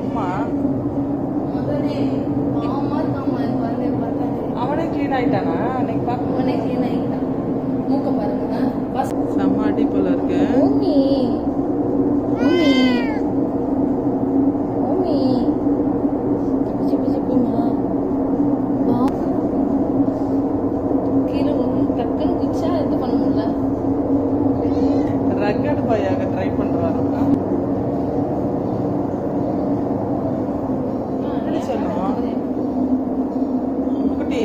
அம்மா அதனே பாவமா இருக்காமா இந்த குழந்தைய பார்த்தாலே. அவனே க்ளீன் ஆயிட்டானா அன்னைக்கு பார்க்க அவனே க்ளீன் ஆகிட்டான். மூக்க பாருங்க. செம்ம அடி போல இருக்கு. ஓமி ஓமி ஓமி சிப்பி சிப்பிமா கீழே டக்குன்னு குச்சா இது பண்ண முடியல. ரக்கட் பாயாக ட்ரை பண்றாருப்பா. சொல்லுவோம் குட்டி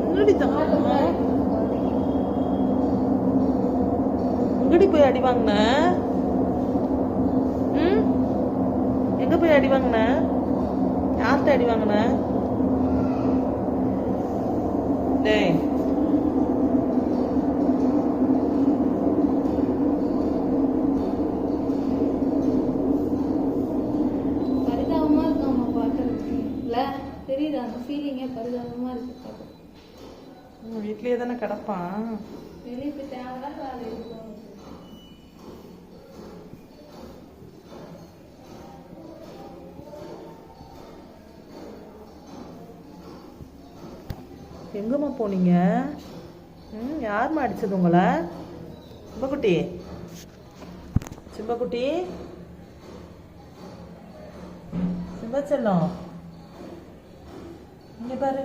முன்னாடி தான் எங்கடி போய் அடி வாங்கின? எங்க போய் அடி வாங்கின? யார்கிட்ட அடி வாங்கின? டேய் பரிதாபமா இருக்காமா பார்க்கறதுக்கு. இல்ல தெரியுது அந்த ஃபீலிங்கே பரிதாபமா இருக்கு பார்க்க. வீட்லயே தானே கிடப்பான். வெளியே போய் தேவையில்லாத வேலை இருக்கும். எங்கம்மா போனீங்க? யாரும்மா அடிச்சது உங்களை? சிம்பக்குட்டி சிம்பக்குட்டி சிம்பச்செல்லம் இங்க பாரு.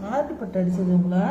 யாருக்கு பட்டு அடிச்சது உங்களை?